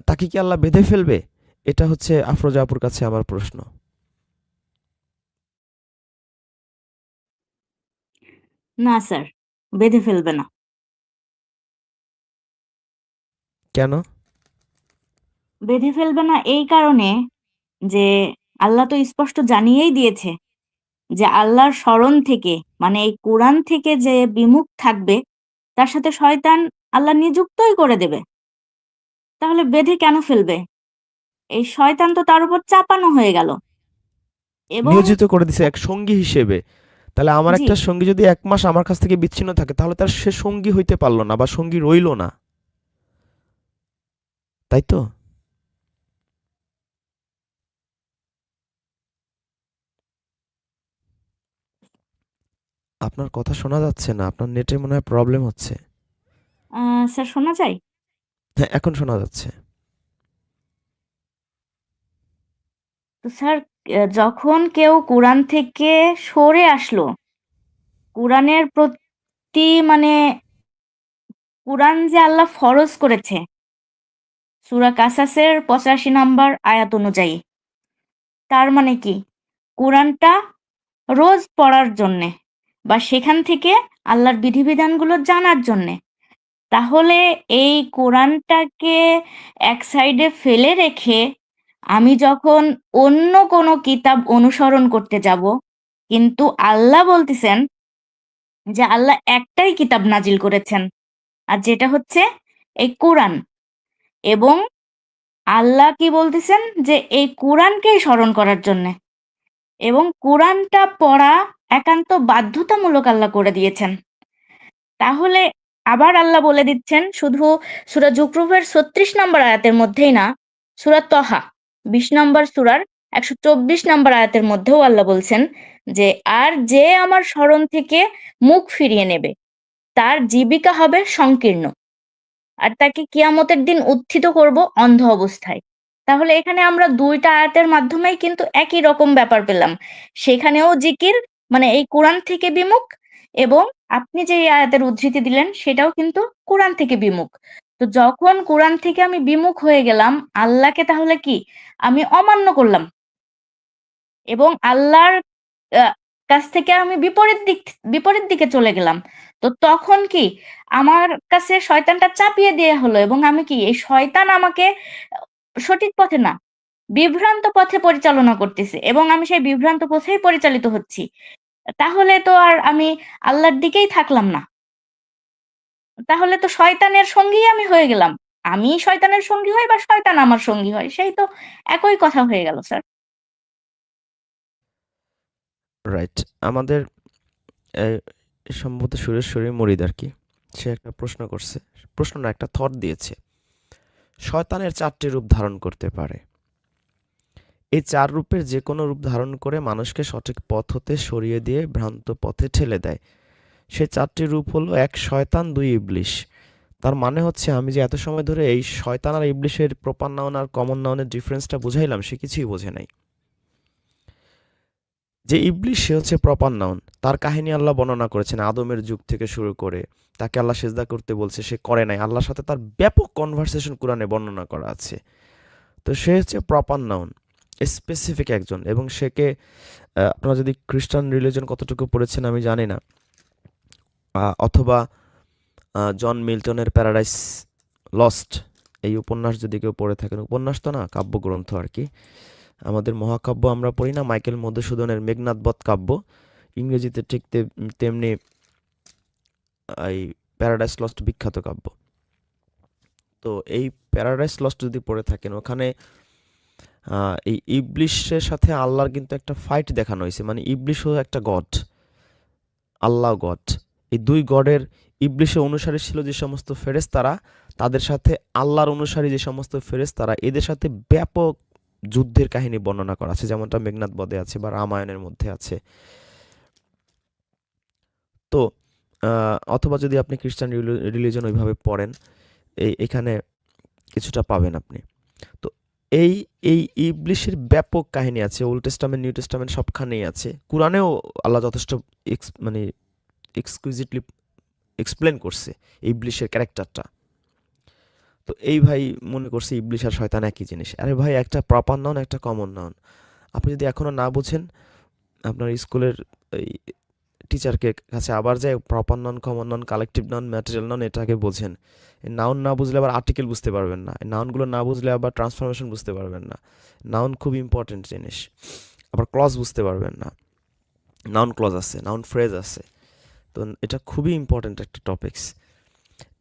তাকে কি আল্লাহ বেঁধে ফেলবে? এটা হচ্ছে আফরোজা আপুর কাছে আমার প্রশ্ন। না স্যার, বেঁধে ফেলবে না। কেন? বেঁধে ফেলবে না এই কারণে যে আল্লাহ তো স্পষ্ট জানিয়েই দিয়েছে যে আল্লাহর স্মরণ থেকে, মানে এই কোরআন থেকে যে বিমুখ থাকবে তার সাথে শয়তান আল্লাহ নিযুক্তই করে দেবে। তাহলে বেঁধে কেন ফেলবে? এই শয়তান তো তার উপর চাপানো হয়ে গেল। এবং নিয়োজিত করে দিছে এক সঙ্গী হিসেবে। তাহলে আমার জি, একটা সঙ্গী যদি 1 মাস আমার কাছ থেকে বিচ্ছিন্ন থাকে, তাহলে তার সে সঙ্গী হইতে পারলো না বা সঙ্গী রইলো না, তাই তো? আপনার কথা শোনা যাচ্ছে না, আপনার নেটে মনে হয় প্রবলেম হচ্ছে। স্যার শোনা যায়? হ্যাঁ, এখন শোনা যাচ্ছে। তো স্যার, যখন কেউ কোরআন থেকে সরে আসলো, কোরআনের প্রতি মানে কোরআন যে আল্লাহ ফরজ করেছে সূরা কাসাসের 85 নম্বর আয়াত অনুযায়ী, তার মানে কি কোরআনটা রোজ পড়ার জন্যে বা সেখান থেকে আল্লাহর বিধিবিধানগুলো জানার জন্যে। তাহলে এই কোরআনটাকে এক সাইডে ফেলে রেখে আমি যখন অন্য কোনো কিতাব অনুসরণ করতে যাব, কিন্তু আল্লাহ বলতেছেন যে আল্লাহ একটাই কিতাব নাজিল করেছেন, আর যেটা হচ্ছে এই কোরআন। এবং আল্লাহ কি বলতেছেন যে এই কোরআনকেই স্মরণ করার জন্যে, এবং কোরআনটা পড়া একান্ত বাধ্যতামূলক আল্লাহ করে দিয়েছেন। তাহলে আবার আল্লাহ বলে দিচ্ছেন, শুধু সূরা জুকরুফের 36 নম্বর আয়াতের মধ্যেই না, সূরা তহা 20 নম্বর সূরার 124 নম্বর আয়াতের মধ্যেও আল্লাহ বলছেন যে আর যে আমার স্মরণ থেকে মুখ ফিরিয়ে নেবে তার জীবিকা হবে সংকীর্ণ, আর তাকে কিয়ামতের দিন উত্থিত করব অন্ধ অবস্থায়। তাহলে এখানে আমরা দুইটা আয়াতের মাধ্যমেই কিন্তু একই রকম ব্যাপার পেলাম। সেখানেও জিকির, মানে এই কোরআন থেকে বিমুখ, এবং আপনি যে এই আয়াতের উদ্ধৃতি দিলেন সেটাও কিন্তু কোরআন থেকে বিমুখ। তো যখন কোরআন থেকে আমি বিমুখ হয়ে গেলাম, আল্লাহকে তাহলে কি আমি অমান্য করলাম, এবং আল্লাহর আ কাছ থেকে আমি বিপরীত দিকে চলে গেলাম। তো তখন কি আমার কাছে শয়তানটা চাপিয়ে দেয়া হলো, এবং আমি কি এই শয়তান আমাকে সঠিক পথে না, বিভ্রান্ত পথে পরিচালনা করতেছে, এবং আমি সেই বিভ্রান্ত পথেই পরিচালিত হচ্ছি। তাহলে তো আর আমি আল্লাহর দিকেই থাকলাম না। তাহলে তো শয়তানের সঙ্গী আমি হয়ে গেলাম। আমি শয়তানের সঙ্গী হই বা শয়তান আমার সঙ্গী হয়, সেই তো একই কথা হয়ে গেল স্যার। রাইট। আমাদের সম্ভবত সুরেশ্বরী মরিদ আর কি, সে একটা প্রশ্ন করছে, প্রশ্ন না একটা থট দিয়েছে। শয়তানের 4টি রূপ ধারণ করতে পারে। এই 4 রূপের যে কোনো রূপ ধারণ করে মানুষকে সঠিক পথ হতে সরিয়ে দিয়ে ভ্রান্ত পথে ঠেলে দেয়। সে 4টি রূপ হলো 1 শয়তান, 2 ইবলিশ। তার মানে হচ্ছে আমি যে এত সময় ধরে এই শয়তান আর ইবলিশের প্রপার নাউন আর কমন নাউনের ডিফারেন্সটা বুঝাইলাম, সে কিছুই বোঝে নাই। যে ইবলিশ সে হচ্ছে প্রপার নাউন, তার কাহিনী আল্লাহ বর্ণনা করেছেন আদমের যুগ থেকে শুরু করে। তাকে আল্লাহ সেজদা করতে বলছে, সে করে নাই। আল্লাহর সাথে তার ব্যাপক কনভারসেশন কোরআনে বর্ণনা করা আছে। তো সে হচ্ছে প্রপার নাউন, স্পেসিফিক একজন। এবং সেকে আপনারা যদি খ্রিস্টান রিলিজন কতটুকু পড়েছেন আমি জানি না, অথবা জন মিল্টনের প্যারাডাইস লস্ট এই উপন্যাস যদি কেউ পড়ে থাকেন, উপন্যাস তো না, কাব্যগ্রন্থ আর কি, আমাদের মহাকাব্য আমরা পড়ি না, মাইকেল মধুসূদনের মেঘনাদবধ কাব্য, ইংরেজিতে ঠিক তেমনি এই প্যারাডাইস লস্ট বিখ্যাত কাব্য। তো এই প্যারাডাইস লস্ট যদি পড়ে থাকেন, ওখানে এই ইবলিশের সাথে আল্লাহর কিন্তু একটা ফাইট দেখানো হয়েছে। মানে ইবলিশও একটা গড, আল্লাহ গড। এই 2 গডের, ইবলিশের অনুসারী ছিল যে সমস্ত ফেরেশতারা, তাদের সাথে আল্লাহর অনুসারী যে সমস্ত ফেরেশতারা, এদের সাথে ব্যাপক যুদ্ধের কাহিনী বর্ণনা করা আছে, যেমনটা মেঘনাদ বধে আছে বা রামায়ণের মধ্যে আছে। তো অথবা যদি আপনি খ্রিস্টান রিলিজন ওইভাবে পড়েন, এখানে কিছুটা পাবেন আপনি। তো এই এই ইবলিশের ব্যাপক কাহিনী আছে, ওল্ড টেস্টামেন্ট নিউ টেস্টামেন্ট সবখানেই আছে। কোরআনেও আল্লাহ যথেষ্ট মানে এক্সকুইজিটলি এক্সপ্লেন করছে ইবলিশের ক্যারেক্টারটা। তো এই ভাই মনে করছে ইবলিশ আর শয়তান একই জিনিস। আরে ভাই, একটা প্রপার নাউন, একটা কমন নাউন। আপনি যদি এখনও না বুঝেন, আপনার স্কুলের এই টিচারকে কাছে আবার যায়, proper noun, common noun, collective noun, material noun, এটাকে বোঝেন। নাউন না বুঝলে আবার আর্টিকেল বুঝতে পারবেন না, নাউনগুলো না বুঝলে আবার ট্রান্সফরমেশন বুঝতে পারবেন না। নাউন খুব ইম্পর্টেন্ট জিনিস। আবার ক্লজ বুঝতে পারবেন না, নাউন ক্লজ আছে, নাউন ফ্রেজ আছে। তো এটা খুবই ইম্পর্টেন্ট একটা টপিকস।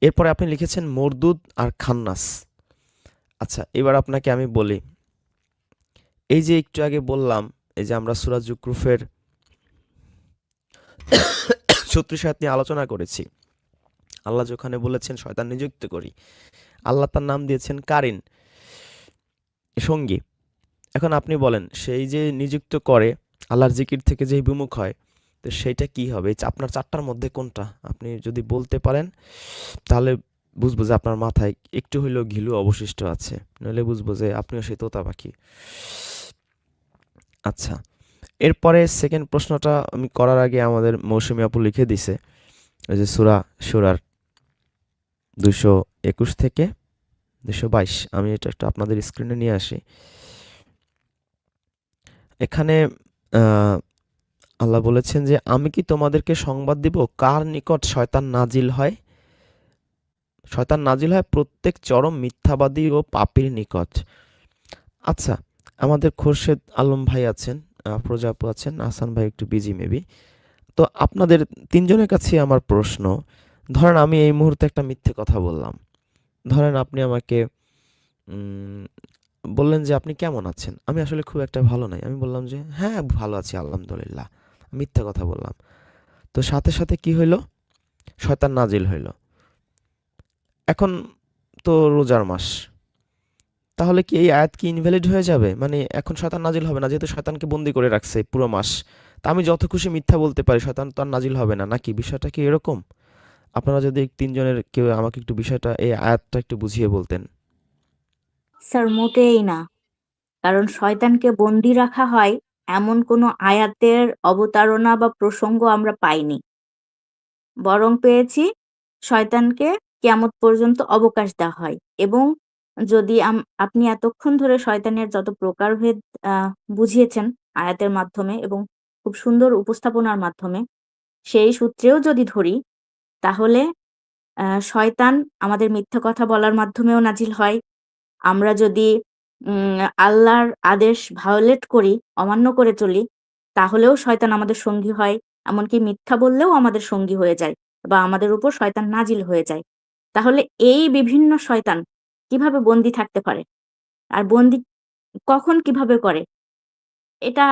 এরপরে আপনি লিখেছেন মরদুদ আর খান্নাস। আচ্ছা, এবার আপনাকে আমি বলি, এই যে একটু আগে বললাম, এই যে আমরা সূরা যুকরুফের 36 আয়াত নিয়ে আলোচনা করেছি, আল্লাহ যেখানে বলেছেন শয়তান নিযুক্ত করি, আল্লাহ তার নাম দিয়েছেন কারিন, সঙ্গী। এখন আপনি বলেন, সেই যে নিযুক্ত করে আল্লাহর জিকির থেকে যে বিমুখ হয়, তো সেইটা কি হবে? আপনার 4টার মধ্যে কোনটা? আপনি যদি বলতে পারেন তাহলে বুঝবো যে আপনার মাথায় একটু হইলেও ঘিলু অবশিষ্ট আছে, নইলে বুঝবো যে আপনিও সেই তোতা পাখি। আচ্ছা, এরপরে সেকেন্ড প্রশ্নটা আমি করার আগে আমাদের মৌসুমী আপু লিখে দিছে, ওই যে সুরার 221 থেকে 222, আমি এটা একটু আপনাদের স্ক্রিনে নিয়ে আসি। এখানে আল্লাহ বলেছেন যে আমি কি তোমাদেরকে সংবাদ দিব কার নিকট শয়তান নাজিল হয়? শয়তান নাজিল হয় প্রত্যেক চরম মিথ্যাবাদী ও পাপীর নিকট। আচ্ছা, আমাদের খোরশেদ আলম ভাই আছেন, আফরোজা আপু আছেন, আহসান ভাই একটু বিজি মেবি। তো আপনাদের 3 জনের কাছে আমার প্রশ্ন, ধরেন আমি এই মুহূর্তে একটা মিথ্যে কথা বললাম। ধরেন আপনি আমাকে বললেন যে আপনি কেমন আছেন? আমি আসলে খুব একটা ভালো নাই। আমি বললাম যে হ্যাঁ, ভালো আছি আলহামদুলিল্লাহ। মিথ্যা কথা বললাম। তো সাথে সাথে কি হইল? শয়তান নাজিল হইল। এখন তো রোজার মাস, তাহলে কি এই আয়াত কি ইনভ্যালিড হয়ে যাবে? মানে এখন শয়তান নাজিল হবে না, যেহেতু শয়তানকে বন্দি করে রাখছে পুরো মাস। তা আমি যত খুশি মিথ্যা বলতে পারি, শয়তান তো আর নাজিল হবে না, নাকি? বিষয়টা কি এরকম? আপনারা যদি 3 জনের কেউ আমাকে একটু বিষয়টা, এই আয়াতটা একটু বুঝিয়ে বলতেন। স্যার মোটেই না। কারণ শয়তানকে বন্দী রাখা হয় এমন কোনো আয়াতের অবতারণা বা প্রসঙ্গ আমরা পাইনি। বরং পেয়েছি শয়তানকে কিয়ামত পর্যন্ত অবকাশ দেওয়া হয় এবং যদি আপনি এতক্ষণ ধরে শয়তানের যত প্রকারভেদ বুঝিয়েছেন আয়াতের মাধ্যমে এবং খুব সুন্দর উপস্থাপনার মাধ্যমে, সেই সূত্রেও যদি ধরি তাহলে শয়তান আমাদের মিথ্যা কথা বলার মাধ্যমেও নাজিল হয়। আমরা যদি আল্লাহর আদেশ ভায়োলেট করি, অমান্য করে চলি, তাহলেও শয়তান আমাদের সঙ্গী হয়। এমনকি মিথ্যা বললেও আমাদের সঙ্গী হয়ে যায় বা আমাদের উপর শয়তান নাজিল হয়ে যায়। তাহলে এই বিভিন্ন শয়তান কিভাবে বন্দী থাকতে পারে? আর বন্দী কখন কিভাবে করে? এটা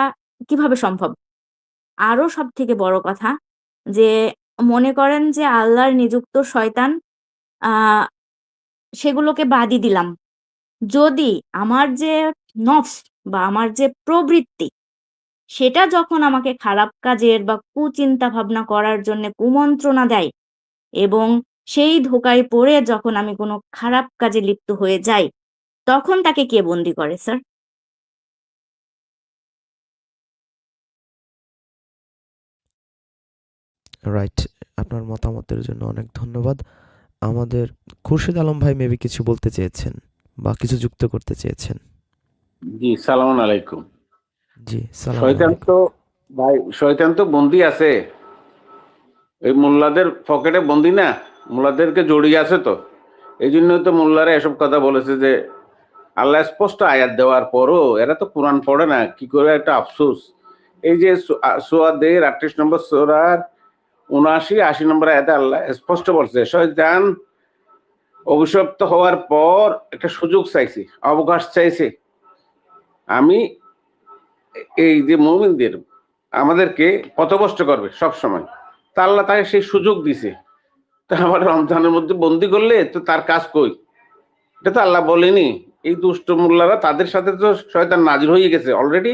কিভাবে সম্ভব? আরো সবথেকে বড় কথা যে মনে করেন যে আল্লাহর নিযুক্ত শয়তান আ সেগুলোকে বাদই দিলাম। যদি আমার যে নফস বা আমার যে প্রবৃত্তি সেটা যখন আমাকে খারাপ কাজের বা কুচিন্তা ভাবনা করার জন্যে কুমন্ত্রণা দেয় এবং সেই ধোঁকায় পড়ে যখন আমি কোনো খারাপ কাজে লিপ্ত হয়ে যাই, তখন তাকে কে বন্দী করে স্যার? রাইট। আপনার মতামতের জন্য অনেক ধন্যবাদ। আমাদের খুরশিদ আলম ভাই মেবি কিছু বলতে চেয়েছেন বা কিছু যুক্ত করতে চেয়েছেন। জি, সালাম আলাইকুম। জি, সালাম শয়তান আলাইকুম। তো ভাই, শয়তান তো বন্দি আছে, এই মোল্লাদের পকেটে বন্দি না, মোল্লাদেরকে জড়িয়ে আছে তো। এই জন্য তো মোল্লারা এসব কথা বলেছে যে আল্লাহ স্পষ্ট আয়াত দেওয়ার পরও এরা তো কোরআন পড়ে না, কি করে একটা আফসোস। এই যে সুয়াদের 38 নম্বর সূরার 79-80 নম্বর আয়াতে আল্লাহ স্পষ্ট বলছে শয়তান অভিশপ্ত হওয়ার পর একটা সুযোগ চাইছে, অবকাশ চাইছে। আমি এই যে মুমিনদের আমাদেরকে পথভ্রষ্ট করবে সব সময়, তা আল্লাহ তাকে সেই সুযোগ দিছে। তা আমার রমজানের মধ্যে বন্দি করলে তো তার কাজ কই? এটা তো আল্লাহ বলেনি। এই দুষ্ট মোল্লারা, তাদের সাথে তো শয়তান নাজির হয়ে গেছে অলরেডি।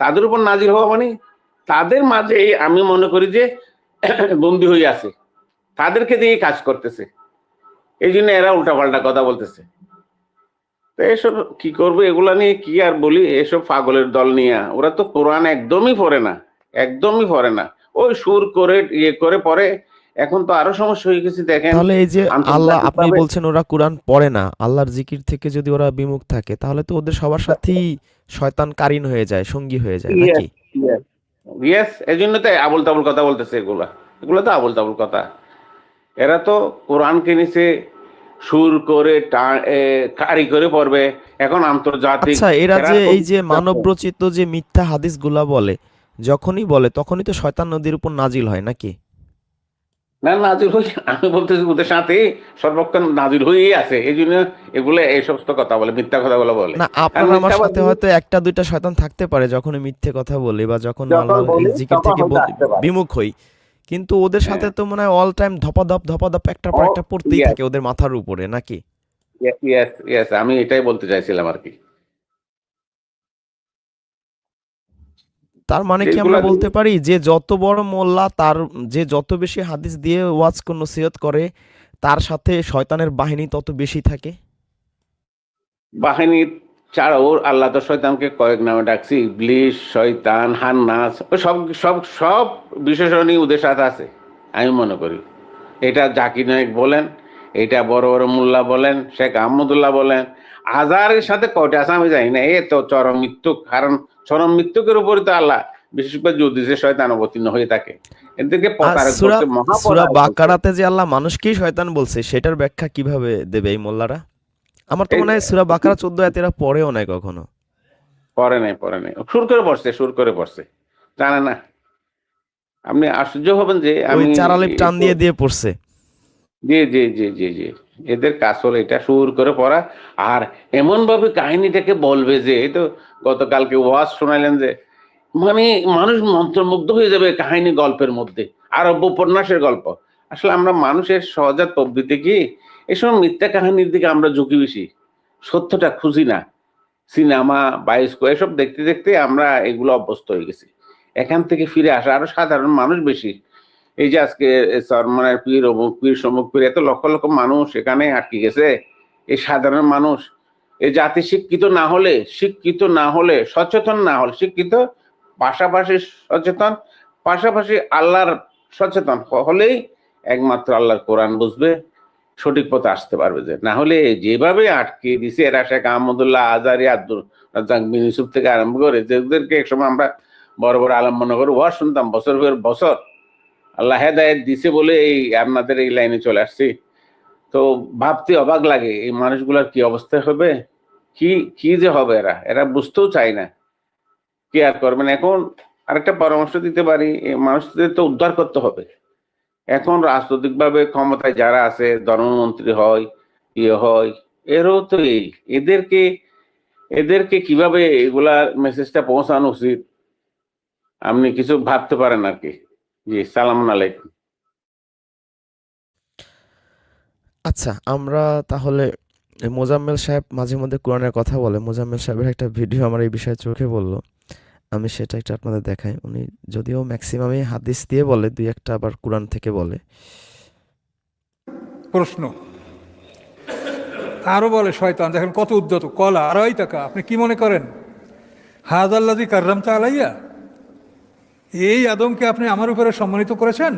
তাদের উপর নাজির হওয়া মানে তাদের মাঝে আমি মনে করি যে বন্দি হয়ে আছে, তাদেরকে দিয়ে কাজ করতেছে। এই জন্য এরা উল্টাপাল্টা কথা বলতেছে। তো এসব কি করবে, এগুলা নিয়ে কি আর বলি, এসব পাগলের দল নিয়ে। ওরা তো কোরআন একদমই পড়ে না, একদমই পড়ে না। ওই সুর করে ইয়ে করে পড়ে। এখন তো আরো সমস্যা হয়ে গেছে দেখেন, তাহলে এই যে আল্লাহ, আপনি আন্তর্জাতিকভাবে। বলছেন ওরা কোরআন পড়ে না, আল্লাহর জিকির থেকে যদি ওরা বিমুখ থাকে তাহলে তো ওদের সবার সাথেই শয়তান কারিন হয়ে যায়, সঙ্গী হয়ে যায় ইয়েস, নাকি? Yes, yes. এই জন্য তো আবল তাবল কথা বলতেছে এগুলা। এগুলো তো আবল তাবল কথা। এরা তো কোরআনকে নিচে সুর করে কারি করে পড়বে। এখন আন্তর্জাতিক আচ্ছা, এরা এরা যে তো এই যে মানবরচিত যে মিথ্যা হাদিসগুলা বলে, যখনই বলে তখনই তো শয়তান নদীর উপর নাজিল হয় নাকি? না, নাজির হয়ে, আমি বলতেছি ওদের সাথে সর্বক্ষণ নাজির হয়েই আছে। এই জন্য এগুলো এই সমস্ত কথা বলে, মিথ্যা কথাগুলো বলে। না, আর আপনার আমার সাথে মিথ্যাবাদী হয়তো একটা দুইটা শয়তান থাকতে পারে যখনই মিথ্যে কথা বলি বা যখন যখন আল্লাহর এই বলি জিকির তখন থেকে হয়তো আসতে পারে। বিমুখ হই, কিন্তু ওদের সাথে হ্যাঁ। তো মনে হয় অল টাইম ধপাধপ ধপাধপ একটার পর ও একটা পড়তেই ইয়েস, থাকে ওদের মাথার উপরে নাকি? ইয়েস, ইয়েস, আমি এটাই বলতে চাইছিলাম আর কি। তার মানে কি আমরা যেগুলা বলতে পারি যে যত বড় মোল্লা তার, যে যত বেশি হাদিস দিয়ে ওয়াজ কোন নসিহত করে, তার সাথে শয়তানের বাহিনী তত বেশি থাকে? বাহিনী ছাড়াও আল্লাহ তো শয়তানকে কয়েক নামে ডাকছি, ইবলিস, শয়তান, হান্নাস, ও সব সব সব বিশেষণই ওদের সাথে আছে আমি মনে করি। এটা জাকির নায়েক বলেন, এটা বড় বড় মোল্লা বলেন, শেখ আহমদুল্লাহ বলেন, আজারের সাথে কয়টা আছে আমি জানি না। এ তো চরম মৃত্যুক, কারণ চরম মৃত্যুকের উপরই তো আল্লাহ বিশেষ করে যদি যে শয়তান অবতীর্ণ হয়ে থাকে, এদেরকে আর প্রতারক সূরা বলছে, সূরা মহাপ্রতারক বলছে। বাকারাতে যে আল্লাহ মানুষকেই শয়তান বলছে, সেটার ব্যাখ্যা কিভাবে দেবে এই মোল্লারা? আমার তো এই মনে হয় সূরা বাকারা 14 আয়াত এরা পড়েও নাই কখনো। পরে নাই, সুর করে পড়ছে, সুর করে পড়ছে, জানে না। আপনি আশ্চর্য হবেন যে ওই আমি চারালিপ টান দিয়ে দিয়ে পড়ছে। জি, জি, জি, জি, জি, এদের কাজ হলো এটা সুর করে পড়া। আর এমন ভাবে কাহিনীটাকে বলবে যে, এই তো গতকালকে ওয়াজ শোনাইলেন যে মানে মানুষ মন্ত্রমুগ্ধ হয়ে যাবে কাহিনী গল্পের মধ্যে, আরব্য উপন্যাসের গল্প। আসলে আমরা মানুষের সহজাত প্রবৃত্তি কি, এসব মিথ্যা কাহিনীর দিকে আমরা ঝুঁকি বেশি, সত্যটা খুঁজি না। সিনেমা, বায়োস্কোপ এসব দেখতে দেখতে আমরা এগুলো অভ্যস্ত হয়ে গেছি। এখান থেকে ফিরে আসা আরো সাধারণ মানুষ বেশি। এই যে আজকে চরমনার পীর, অমুক পীর, সমুক পীর, এত লক্ষ লক্ষ মানুষ এখানে আটকে গেছে। এই সাধারণ মানুষ, এই জাতি শিক্ষিত না হলে, সচেতন না হলে, শিক্ষিত পাশাপাশি সচেতন, পাশাপাশি আল্লাহর সচেতন হলেই একমাত্র আল্লাহর কোরআন বুঝবে, সঠিক পথে আসতে পারবে। যে না হলে যেভাবে আটকে দিছে এরা, শেখ আহমদুল্লাহ আজারি, আব্দুল রাজ্জাক বিন ইউসুফ থেকে আরম্ভ করে, যেদেরকে একসময় আমরা বড় বড় আলম মনে করে ওয়াজ শুনতাম বছর পর বছর, আল্লাহ হেদায়েত দিছে বলে এই আপনাদের এই লাইনে চলে আসছি। তো ভাবতে অবাক লাগে এই মানুষগুলার কি অবস্থা হবে, কি কি যে হবে। এরা বুঝতেও চায় না, কি আর করবেন। এখন আরেকটা পরামর্শ দিতে পারি, এই মানুষদের তো উদ্ধার করতে হবে। এখন রাজনৈতিক ভাবে ক্ষমতায় যারা আছে, ধর্মমন্ত্রী হয়, ইয়ে হয়, এরও তো এদেরকে কিভাবে এগুলার মেসেজটা পৌঁছানো উচিত, আপনি কিছু ভাবতে পারেন আর কি? জি, সালাম আলাইকুম। আচ্ছা, আমরা তাহলে মোজাম্মেল সাহেব মাঝে মধ্যে কোরআনের কথা বলে, মোজাম্মেল সাহেবের একটা ভিডিও আমার এই বিষয়ে চোখে পড়লো, আমি সেটা একটু আপনাদের দেখাই। উনি যদিও ম্যাক্সিমামই হাদিস দিয়ে বলে, দুই একটা আবার কোরআন থেকে বলে। প্রশ্ন আরো বলে শয়তান, দেখেন কত উদ্যত, কলা আড়াই টাকা, আপনি কি মনে করেন হাজাল্লাজি কার্রামতা আলাইয়া, এই আদমকে আপনি আমার উপরে সম্মানিত করেছেন?